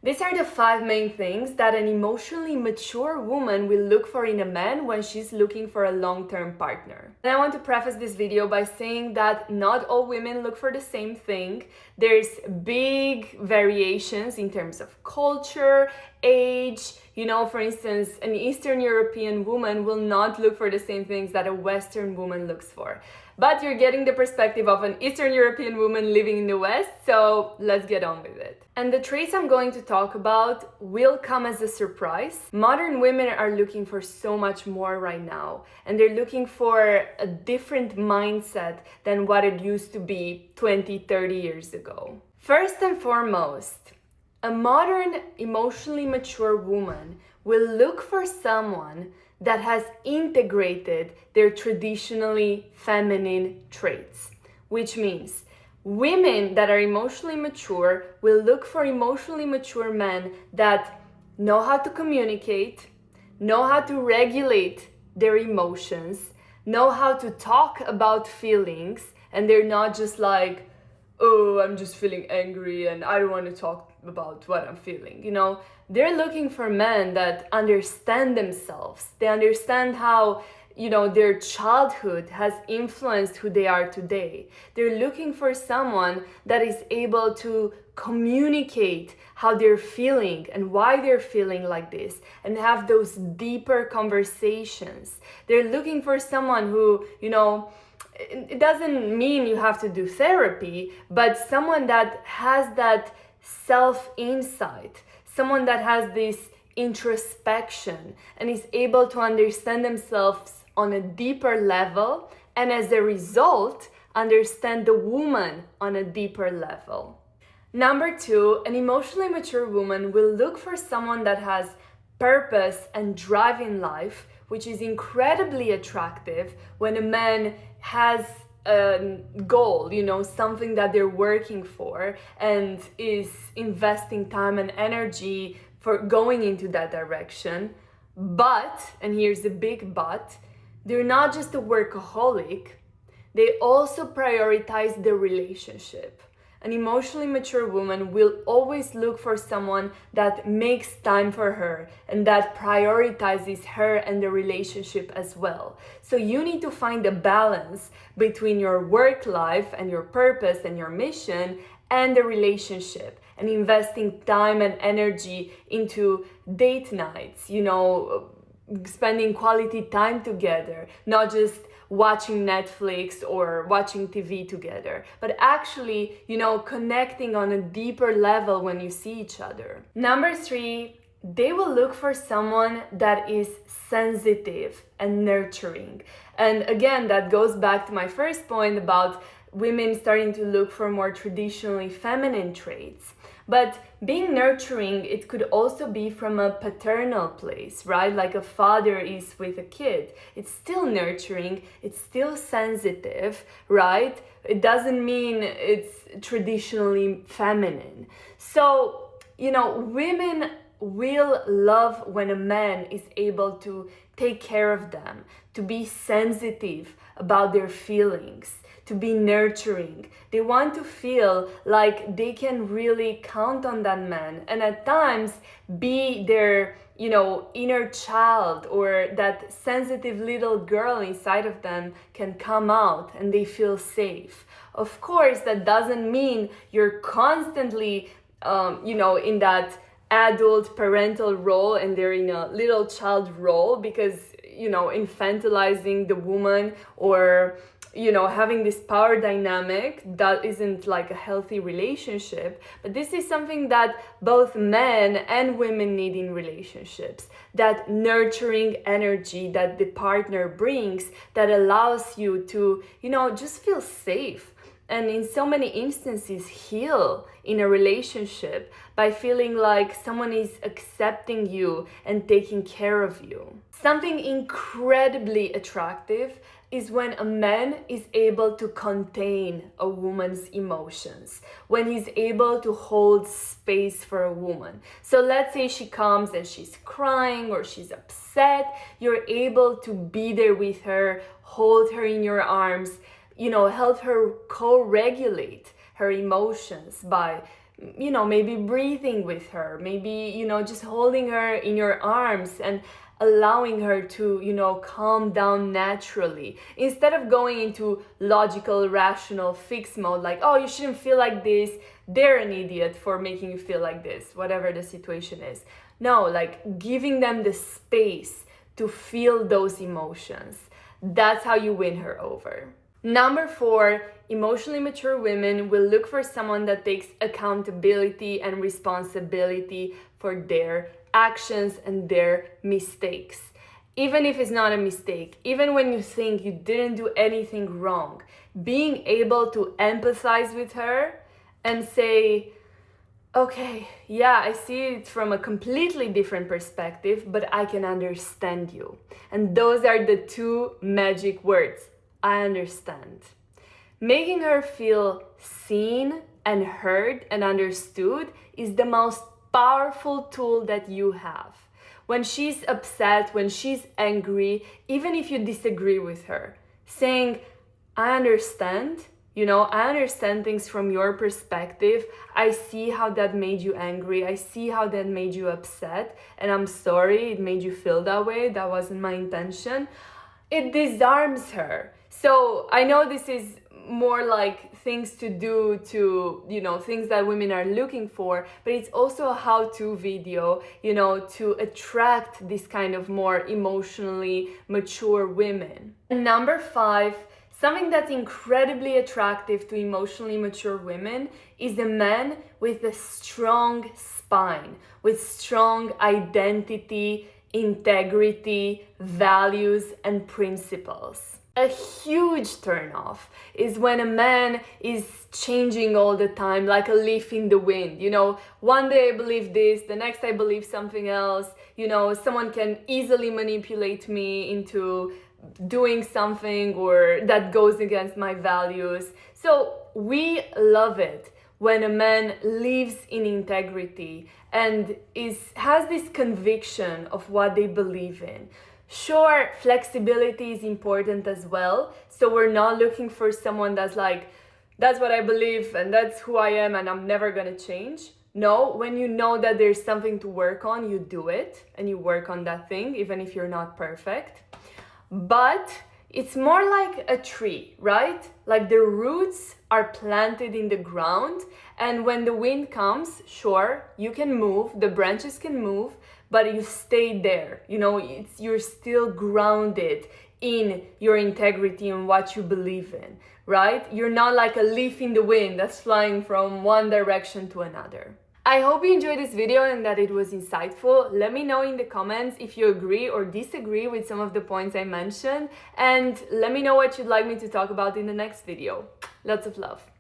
These are the 5 main things that an emotionally mature woman will look for in a man when she's looking for a long-term partner. And I want to preface this video by saying that not all women look for the same thing. There's big variations in terms of culture, age. For instance, an Eastern European woman will not look for the same things that a Western woman looks for. But you're getting the perspective of an Eastern European woman living in the West, so let's get on with it. And the traits I'm going to talk about will come as a surprise. Modern women are looking for so much more right now, and they're looking for a different mindset than what it used to be 20, 30 years ago. First and foremost, a modern, emotionally mature woman will look for someone that has integrated their traditionally feminine traits, which means women that are emotionally mature will look for emotionally mature men that know how to communicate, know how to regulate their emotions, know how to talk about feelings, and they're not just like, oh, I'm just feeling angry and I don't want to talk about what I'm feeling. They're looking for men that understand themselves. They understand how, their childhood has influenced who they are today. They're looking for someone that is able to communicate how they're feeling and why they're feeling like this and have those deeper conversations. They're looking for someone who, it doesn't mean you have to do therapy, but someone that has that self-insight, someone that has this introspection and is able to understand themselves on a deeper level, and as a result, understand the woman on a deeper level. Number 2, an emotionally mature woman will look for someone that has purpose and drive in life, which is incredibly attractive when a man has a goal, something that they're working for and is investing time and energy for going into that direction. But, and here's a big but, they're not just a workaholic, they also prioritize the relationship. An emotionally mature woman will always look for someone that makes time for her and that prioritizes her and the relationship as well. So you need to find a balance between your work life and your purpose and your mission and the relationship, and investing time and energy into date nights, spending quality time together, not just watching Netflix or watching TV together, but actually, connecting on a deeper level when you see each other. Number 3, they will look for someone that is sensitive and nurturing. And again, that goes back to my first point about women starting to look for more traditionally feminine traits. But being nurturing, it could also be from a paternal place, right? Like a father is with a kid. It's still nurturing, it's still sensitive, right? It doesn't mean it's traditionally feminine. So, women will love when a man is able to take care of them, to be sensitive about their feelings, to be nurturing. They want to feel like they can really count on that man and at times be their, inner child, or that sensitive little girl inside of them can come out and they feel safe. Of course, that doesn't mean you're constantly, in that adult parental role and they're in a little child role, because, infantilizing the woman or having this power dynamic, that isn't like a healthy relationship. But this is something that both men and women need in relationships, that nurturing energy that the partner brings that allows you to, just feel safe. And in so many instances, heal in a relationship by feeling like someone is accepting you and taking care of you. Something incredibly attractive is when a man is able to contain a woman's emotions, when he's able to hold space for a woman. So let's say she comes and she's crying or she's upset, you're able to be there with her, hold her in your arms, help her co-regulate her emotions by maybe breathing with her, maybe, just holding her in your arms and allowing her to, calm down naturally, instead of going into logical, rational, fixed mode, like, oh, you shouldn't feel like this, they're an idiot for making you feel like this, whatever the situation is. No, like giving them the space to feel those emotions. That's how you win her over. Number 4, emotionally mature women will look for someone that takes accountability and responsibility for their actions and their mistakes. Even if it's not a mistake, even when you think you didn't do anything wrong, being able to empathize with her and say, okay, yeah, I see it from a completely different perspective, but I can understand you. And those are the 2 magic words. I understand. Making her feel seen and heard and understood is the most powerful tool that you have. When she's upset, when she's angry, even if you disagree with her, saying, I understand, I understand things from your perspective. I see how that made you angry. I see how that made you upset. And I'm sorry it made you feel that way. That wasn't my intention. It disarms her. So I know this is more like things to do to, things that women are looking for, but it's also a how-to video, to attract this kind of more emotionally mature women. And number 5, something that's incredibly attractive to emotionally mature women is a man with a strong spine, with strong identity, integrity, values, and principles. A huge turnoff is when a man is changing all the time, like a leaf in the wind. One day I believe this, the next I believe something else. Someone can easily manipulate me into doing something or that goes against my values. So we love it when a man lives in integrity and has this conviction of what they believe in. Sure, flexibility is important as well. So we're not looking for someone that's like, that's what I believe and that's who I am and I'm never gonna change. No, when you know that there's something to work on, you do it and you work on that thing, even if you're not perfect. But it's more like a tree, right? Like the roots are planted in the ground, and when the wind comes, sure, you can move, the branches can move, but you stay there. You're still grounded in your integrity and what you believe in, right? You're not like a leaf in the wind that's flying from one direction to another. I hope you enjoyed this video and that it was insightful. Let me know in the comments if you agree or disagree with some of the points I mentioned, and let me know what you'd like me to talk about in the next video. Lots of love.